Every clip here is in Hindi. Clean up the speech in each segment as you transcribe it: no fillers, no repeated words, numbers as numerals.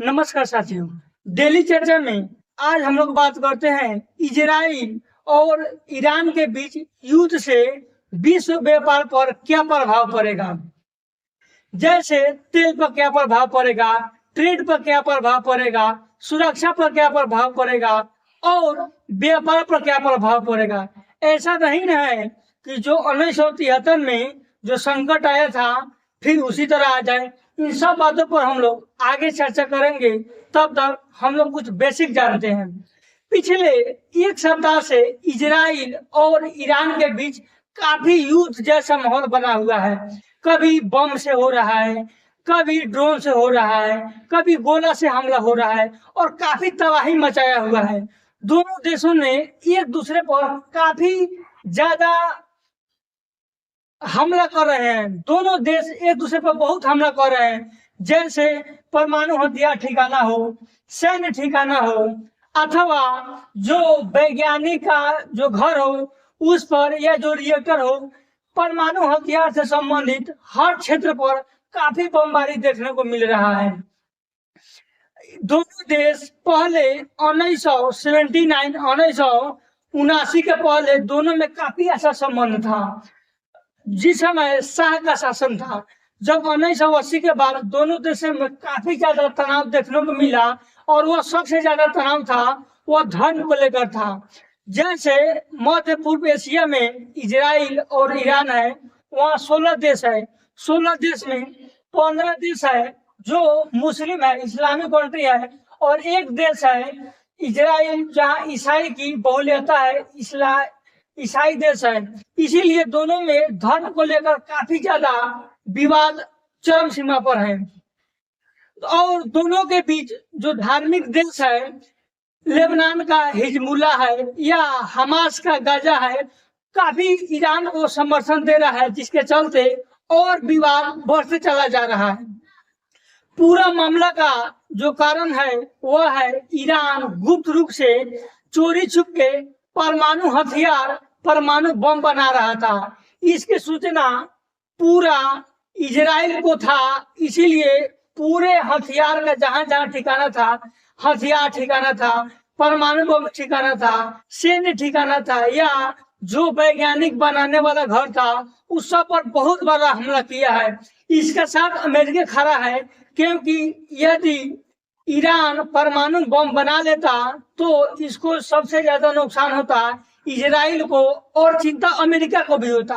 नमस्कार साथियों। डेली चर्चा में आज हम लोग बात करते हैं इजराइल और ईरान के बीच युद्ध से विश्व व्यापार पर क्या प्रभाव पड़ेगा। जैसे तेल पर क्या प्रभाव पड़ेगा, ट्रेड पर क्या प्रभाव पड़ेगा, सुरक्षा पर क्या प्रभाव पड़ेगा और व्यापार पर क्या प्रभाव पड़ेगा। ऐसा नहीं ना है कि जो 1973 में जो संकट आया था फिर उसी तरह आ जाए। इन सब बातों पर हम लोग आगे चर्चा करेंगे। तब तक हम लोग कुछ बेसिक जानते हैं। पिछले एक सप्ताह से इजराइल और ईरान के बीच काफी युद्ध जैसा माहौल बना हुआ है। कभी बम से हो रहा है, कभी ड्रोन से हो रहा है, कभी गोला से हमला हो रहा है और काफी तबाही मचाया हुआ है। दोनों देशों ने एक दूसरे पर काफी ज्यादा हमला कर रहे हैं। दोनों देश एक दूसरे पर बहुत हमला कर रहे हैं। जैसे परमाणु हथियार ठिकाना हो, सैन्य ठिकाना हो, अथवा जो वैज्ञानिक का जो घर हो उस पर, या जो रिएक्टर हो, परमाणु हथियार से संबंधित हर क्षेत्र पर काफी बमबारी देखने को मिल रहा है। दोनों देश पहले 1979 के पहले दोनों में काफी अच्छा संबंध था। जिस समय शाह का शासन था, जब 1980 के बाद दोनों देशों में काफी ज्यादा तनाव देखने को मिला और वह सबसे ज्यादा तनाव था वह धर्म को लेकर था। जैसे मध्य पूर्व एशिया में इजराइल और ईरान है, वहाँ 16 देश है। 16 देश में 15 देश है जो मुस्लिम है, इस्लामिक कंट्री है, और एक देश है इजराइल जहाँ ईसाई की बहुल्यता है, ईसाई देश है। इसीलिए दोनों में धर्म को लेकर काफी ज्यादा विवाद चरम सीमा पर है। और दोनों के बीच जो धार्मिक देश है, लेबनान का हिजबुल्लाह है या हमास का गाजा है, काफी ईरान को समर्थन दे रहा है, जिसके चलते और विवाद बढ़ते चला जा रहा है। पूरा मामला का जो कारण है वह है ईरान गुप्त रूप से चोरी छुप के परमाणु हथियार, परमाणु बम बना रहा था। इसकी सूचना पूरा इजराइल को था, इसीलिए पूरे हथियार का जहां जहां ठिकाना था, हथियार ठिकाना था, परमाणु बम ठिकाना था, सैन्य ठिकाना था, या जो वैज्ञानिक बनाने वाला घर था, उस सब पर बहुत बड़ा हमला किया है। इसके साथ अमेरिका खड़ा है, क्योंकि यदि ईरान परमाणु बम बना लेता तो इसको सबसे ज्यादा नुकसान होता इजराइल को, और चिंता अमेरिका को भी होता,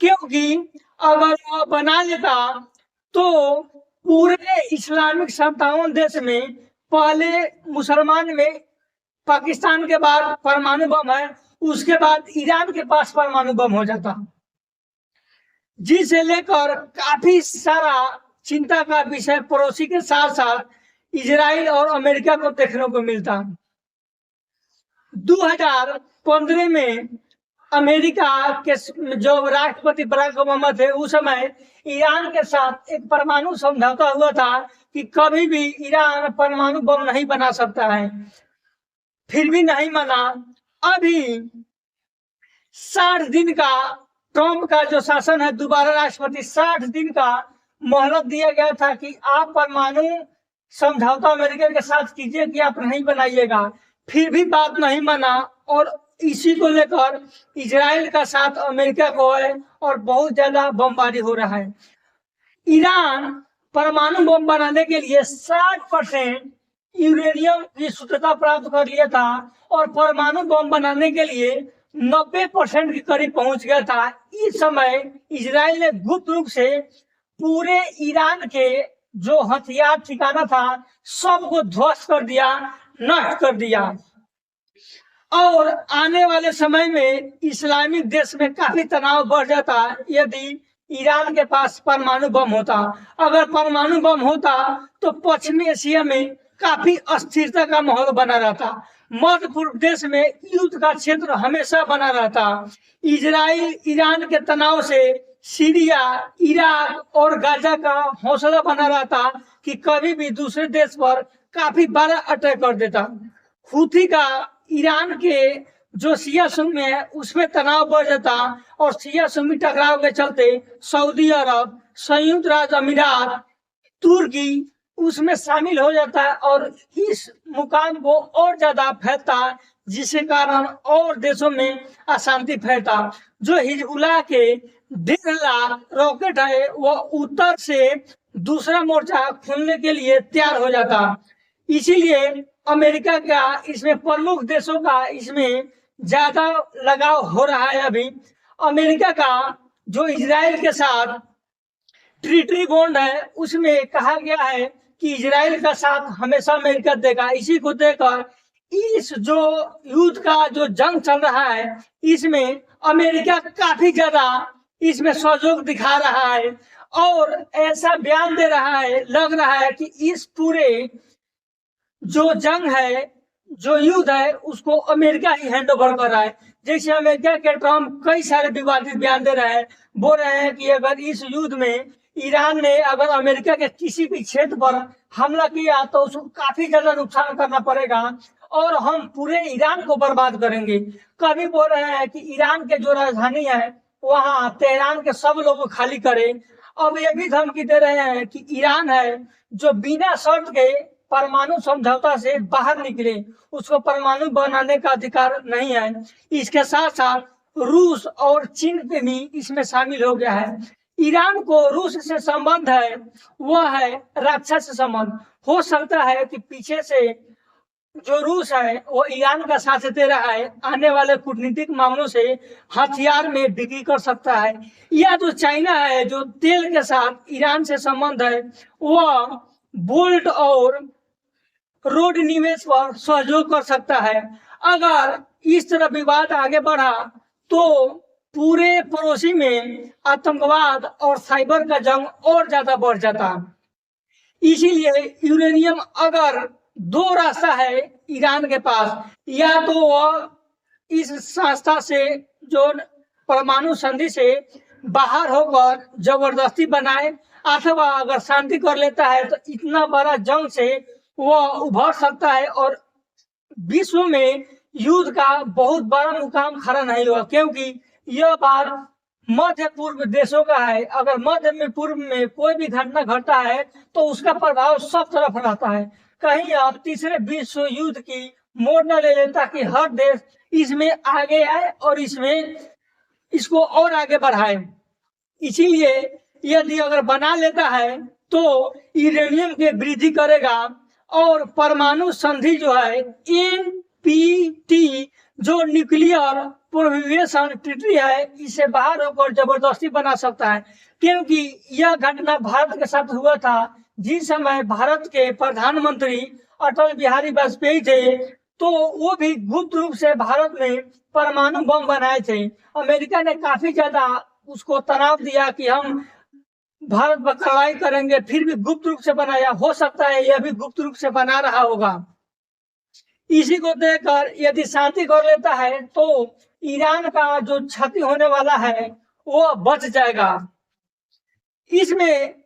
क्योंकि अगर वो बना लेता तो पूरे इस्लामिक 57 देश में पहले मुसलमान में पाकिस्तान के बाद परमाणु बम है, उसके बाद ईरान के पास परमाणु बम हो जाता, जिसे लेकर काफी सारा चिंता का विषय पड़ोसी के साथ साथ इजराइल और अमेरिका को देखने को मिलता। 2015 में अमेरिका के जो राष्ट्रपति बराक ओबामा थे, उस समय ईरान के साथ एक परमाणु समझौता हुआ था कि कभी भी ईरान परमाणु बम नहीं बना सकता है, फिर भी नहीं माना। अभी 60 दिन का ट्रम्प का जो शासन है, दोबारा राष्ट्रपति, 60 दिन का मोहलत दिया गया था कि आप परमाणु समझौता अमेरिका के साथ कीजिए कि आप नहीं बनाइएगा, फिर भी बात नहीं माना। और इसी को लेकर इजराइल का साथ अमेरिका को है और बहुत ज्यादा बमबारी हो रहा है। ईरान परमाणु बम बनाने के लिए 60% यूरेनियम की शुद्धता प्राप्त कर लिया था और परमाणु बम बनाने के लिए 90% के करीब पहुंच गया था। इस समय इजराइल ने गुप्त रूप से पूरे ईरान के जो हथियार ठिकाना था सबको ध्वस्त कर दिया, नष्ट कर दिया। और आने वाले समय में इस्लामिक देश में काफी तनाव बढ़ जाता यदि ईरान के पास परमाणु बम होता। अगर परमाणु बम होता तो पश्चिमी एशिया में काफी अस्थिरता का माहौल बना रहता। मध्य पूर्व देश में युद्ध का क्षेत्र हमेशा बना रहता। इजराइल ईरान के तनाव से सीरिया, इराक और गाजा का हौसला बना रहता कि कभी भी दूसरे देश पर काफी बड़ा अटैक कर देता। हुथी का ईरान के जो शिया सुन्नी है उसमें तनाव बढ़ जाता और शिया सुन्नी टकराव के चलते सऊदी अरब, संयुक्त राज्य अमीरात, तुर्की उसमें शामिल हो जाता है और इस मुकाम को और ज्यादा फैलता है, जिसके कारण और देशों में अशांति फैलता। जो हिजबुल्लाह के 1.5 लाख रॉकेट है वह उत्तर से दूसरा मोर्चा खोलने के लिए तैयार हो जाता। इसीलिए अमेरिका का इसमें प्रमुख देशों का इसमें ज्यादा लगाव हो रहा है। अभी अमेरिका का जो इजराइल के साथ ट्रीटी बॉन्ड है उसमें कहा गया है कि इजराइल का साथ हमेशा अमेरिका देगा। इसी को देकर इस जो युद्ध का जो जंग चल रहा है इसमें अमेरिका काफी ज्यादा इसमें सहयोग दिखा रहा है और ऐसा बयान दे रहा है, लग रहा है कि इस पूरे जो जंग है, जो युद्ध है, उसको अमेरिका ही हैंड ओवर कर रहा है। जैसे अमेरिका के ट्रम्प कई सारे विवादित बयान दे रहे हैं, बोल रहे हैं कि अगर इस युद्ध में ईरान ने अगर अमेरिका के किसी भी क्षेत्र पर हमला किया तो उसको काफी ज्यादा नुकसान करना पड़ेगा और हम पूरे ईरान को बर्बाद करेंगे। कभी बोल रहे हैं कि ईरान के जो राजधानी है वहां तेहरान के सब लोग को खाली करे। अब ये भी धमकी दे रहे हैं कि ईरान है जो बिना शर्त के परमाणु समझौता से बाहर निकले, उसको परमाणु बनाने का अधिकार नहीं है। इसके साथ साथ रूस और चीन पे भी इसमें शामिल हो गया है। ईरान को रूस से संबंध है वह है राक्षस संबंध। हो सकता है कि पीछे से जो रूस है वो ईरान का साथ दे रहा है, आने वाले कूटनीतिक मामलों से हथियार में बिक्री कर सकता है। या जो चाइना है जो तेल के साथ ईरान से संबंध है वह बोल्ट और रोड निवेश पर सहयोग कर सकता है। अगर इस तरह विवाद आगे बढ़ा तो पूरे पड़ोसी में आतंकवाद और साइबर का जंग और ज्यादा बढ़ जाता। इसीलिए यूरेनियम अगर दो रास्ता है ईरान के पास, या तो वह इस संस्था से जो परमाणु संधि से बाहर होकर जबरदस्ती बनाए, अथवा अगर शांति कर लेता है तो इतना बड़ा जंग से वह उभर सकता है और विश्व में युद्ध का बहुत बड़ा मुकाम खड़ा नहीं हुआ। क्योंकि यह बात मध्य पूर्व देशों का है। अगर मध्य में पूर्व में कोई भी घटना घटता है तो उसका प्रभाव सब तरफ रहता है। कहीं आप तीसरे विश्व युद्ध की मोड़ न ले लें ताकि हर देश इसमें आगे आए और इसमें इसको और आगे बढ़ाए। इसीलिए यदि अगर बना लेता है तो यूरेनियम की वृद्धि करेगा और परमाणु संधि जो है एनपीटी जो न्यूक्लियर प्रोहिबिशन ट्रीटी है इसे बाहर होकर जबरदस्ती बना सकता है। क्योंकि यह घटना भारत के साथ हुआ था जिस समय भारत के प्रधानमंत्री अटल बिहारी वाजपेयी थे, तो वो भी गुप्त रूप से भारत में परमाणु बम बनाए थे। अमेरिका ने काफी ज्यादा उसको तनाव दिया कि हम भारत पर कार्रवाई करेंगे, फिर भी गुप्त रूप से बनाया। हो सकता है यह भी गुप्त रूप से बना रहा होगा। इसी को देखकर यदि शांति कर लेता है तो ईरान का जो क्षति होने वाला है वो बच जाएगा। इसमें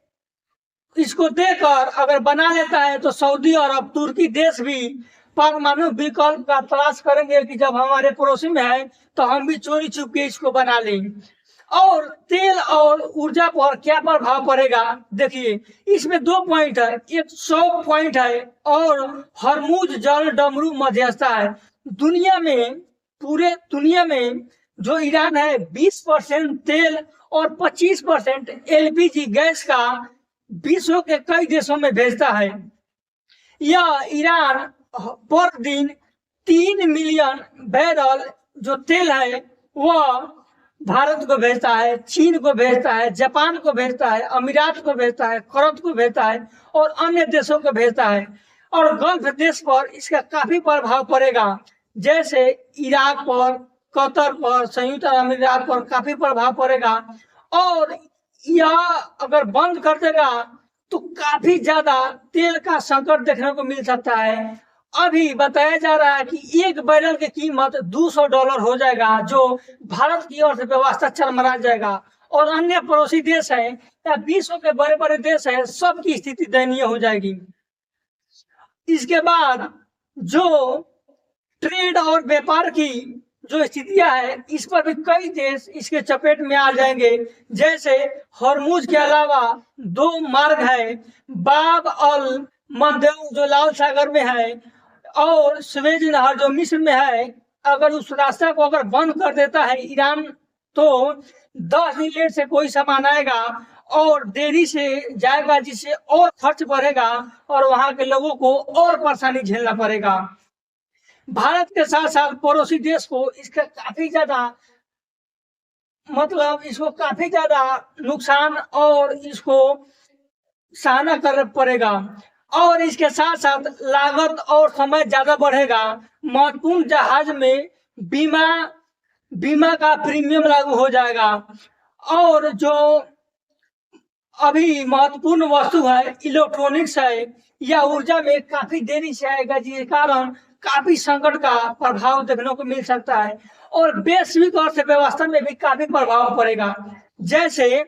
इसको देखकर अगर बना लेता है तो सऊदी अरब, तुर्की देश भी परमाणु विकल्प का तलाश करेंगे कि जब हमारे पड़ोसी में है तो हम भी चोरी छुप के इसको बना लें। और तेल और ऊर्जा पर क्या प्रभाव पड़ेगा, देखिए इसमें 2 पॉइंट है। एक 100 पॉइंट है और हरमुज जल डमरू मध्यस्थता है। दुनिया में, पूरे दुनिया में जो ईरान है 20% तेल और 25% एलपीजी गैस का विश्व के कई देशों में भेजता है। यह ईरान पर दिन 3 मिलियन बैरल जो तेल है वह भारत को भेजता है, चीन को भेजता है, जापान को भेजता है, अमीरात को भेजता है, कुवैत को भेजता है और अन्य देशों को भेजता है। और गल्फ देश पर इसका काफी प्रभाव पड़ेगा, जैसे इराक पर, कतर पर, संयुक्त अरब अमीरात पर काफी प्रभाव पड़ेगा। और यह अगर बंद कर देगा तो काफी ज्यादा तेल का संकट देखने को मिल सकता है। अभी बताया जा रहा है कि एक बैरल की कीमत $200 हो जाएगा, जो भारत की अर्थव्यवस्था चरमरा जाएगा। और अन्य पड़ोसी देश है या विश्व के बड़े बड़े देश है, सबकी स्थिति दयनीय हो जाएगी। इसके बाद जो ट्रेड और व्यापार की जो स्थितियां है इस पर भी कई देश इसके चपेट में आ जाएंगे। जैसे हॉर्मुज के अलावा 2 मार्ग है, बाब अल मंदेब जो लाल सागर में है और स्वेज नहर जो मिस्र में है। अगर उस रास्ता को अगर बंद कर देता है ईरान तो 10 दिन लेट से कोई सामान आएगा और देरी से जाएगा, जिससे और खर्च बढ़ेगा और वहां के लोगों को और परेशानी झेलना पड़ेगा। भारत के साथ साथ पड़ोसी देश को इसका काफी ज्यादा इसको काफी ज्यादा नुकसान और इसको सहना कर पड़ेगा और इसके साथ साथ लागत और समय ज्यादा बढ़ेगा। महत्वपूर्ण जहाज में बीमा का प्रीमियम लागू हो जाएगा और जो अभी महत्वपूर्ण वस्तु है इलेक्ट्रॉनिक्स है या ऊर्जा में काफी देरी से आएगा, जिसके कारण काफी संकट का प्रभाव देखने को मिल सकता है और वैश्विक अर्थव्यवस्था में भी काफी प्रभाव पड़ेगा। जैसे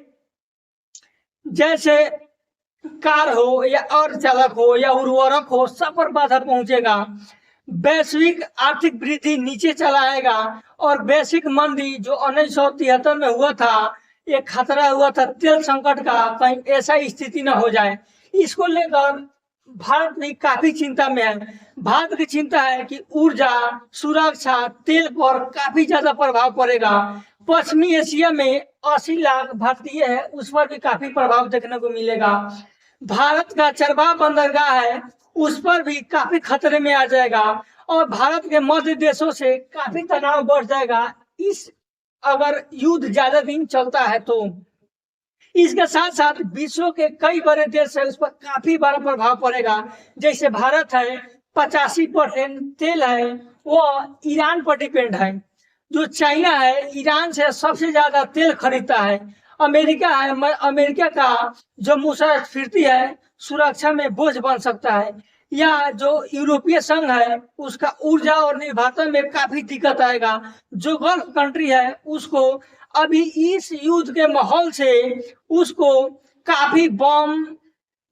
कार हो या अर्धचालक हो या उर्वरक हो, सब पर बाधा पहुंचेगा। वैश्विक आर्थिक वृद्धि नीचे चला आएगा और वैश्विक मंदी जो 1973 में हुआ था, ये खतरा हुआ था तेल संकट का, कहीं ऐसा स्थिति न हो जाए। इसको लेकर भारत भी काफी चिंता में है। भारत की चिंता है कि ऊर्जा सुरक्षा तेल पर काफी ज्यादा प्रभाव पड़ेगा। पश्चिमी एशिया में 80 लाख भारतीय है, उस पर भी काफी प्रभाव देखने को मिलेगा। भारत का चरवाह बंदरगाह है, उस पर भी काफी खतरे में आ जाएगा और भारत के मध्य देशों से काफी तनाव बढ़ जाएगा अगर युद्ध ज्यादा दिन चलता है तो। इसके साथ साथ विश्व के कई बड़े देश है, उस पर काफी बड़ा प्रभाव पड़ेगा। जैसे भारत है 85% तेल है वो ईरान पर डिपेंड है। जो चाइना है ईरान से सबसे ज्यादा तेल खरीदता है। अमेरिका है, अमेरिका का जो मुसाफिरती है सुरक्षा में बोझ बन सकता है। या जो यूरोपीय संघ है उसका ऊर्जा और निर्भरता में काफी दिक्कत आएगा। जो गल्फ कंट्री है उसको अभी इस युद्ध के माहौल से उसको काफी बम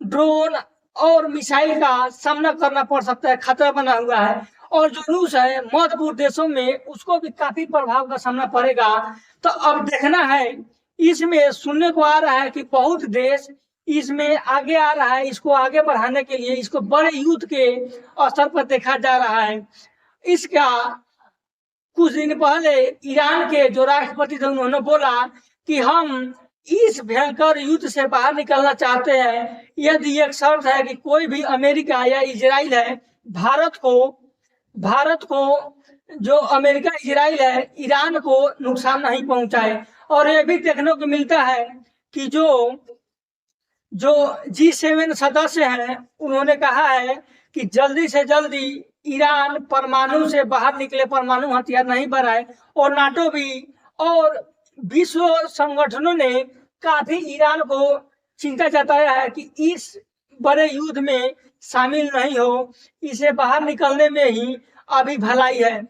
ड्रोन और मिसाइल का सामना करना पड़ सकता है, खतरा बना हुआ है। और जो रूस है मध्य पूर्व देशों में उसको भी काफी प्रभाव का सामना पड़ेगा। तो अब देखना है, इसमें सुनने को आ रहा है कि बहुत देश इसमें आगे आ रहा है, इसको आगे बढ़ाने के लिए इसको बड़े युद्ध के स्तर पर देखा जा रहा है। इसका कुछ दिन पहले ईरान के जो राष्ट्रपति थे उन्होंने बोला कि हम इस भयंकर युद्ध से बाहर निकलना चाहते हैं, यदि एक शर्त है कि कोई भी अमेरिका या इजराइल है भारत को जो अमेरिका इजराइल है ईरान को नुकसान नहीं पहुंचाए। और यह भी देखने को मिलता है कि जो G7 सदस्य हैं उन्होंने कहा है कि जल्दी से जल्दी ईरान परमाणु से बाहर निकले, परमाणु हथियार नहीं बढ़ाए। और नाटो भी और विश्व संगठनों ने काफी ईरान को चिंता जताया है कि इस बड़े युद्ध में शामिल नहीं हो, इसे बाहर निकलने में ही अभी भलाई है।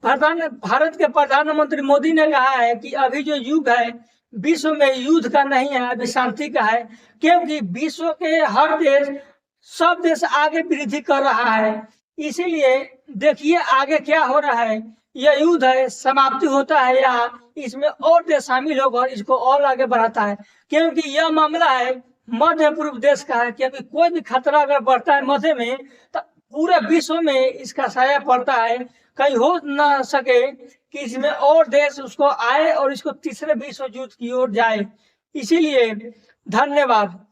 भारत के प्रधानमंत्री मोदी ने कहा है कि अभी जो युग है विश्व में युद्ध का नहीं है, अभी शांति का है, क्योंकि विश्व के हर देश सब देश आगे वृद्धि कर रहा है। इसीलिए देखिए आगे क्या हो रहा है, यह युद्ध है समाप्ति होता है या इसमें और देश शामिल होकर इसको और आगे बढ़ाता है। क्योंकि यह मामला है मध्य पूर्व देश का है कि अभी कोई भी खतरा अगर बढ़ता है मध्य में तो पूरे विश्व में इसका साया पड़ता है। कहीं हो ना सके कि इसमें और देश उसको आए और इसको तीसरे विश्व युद्ध की ओर जाए। इसीलिए धन्यवाद।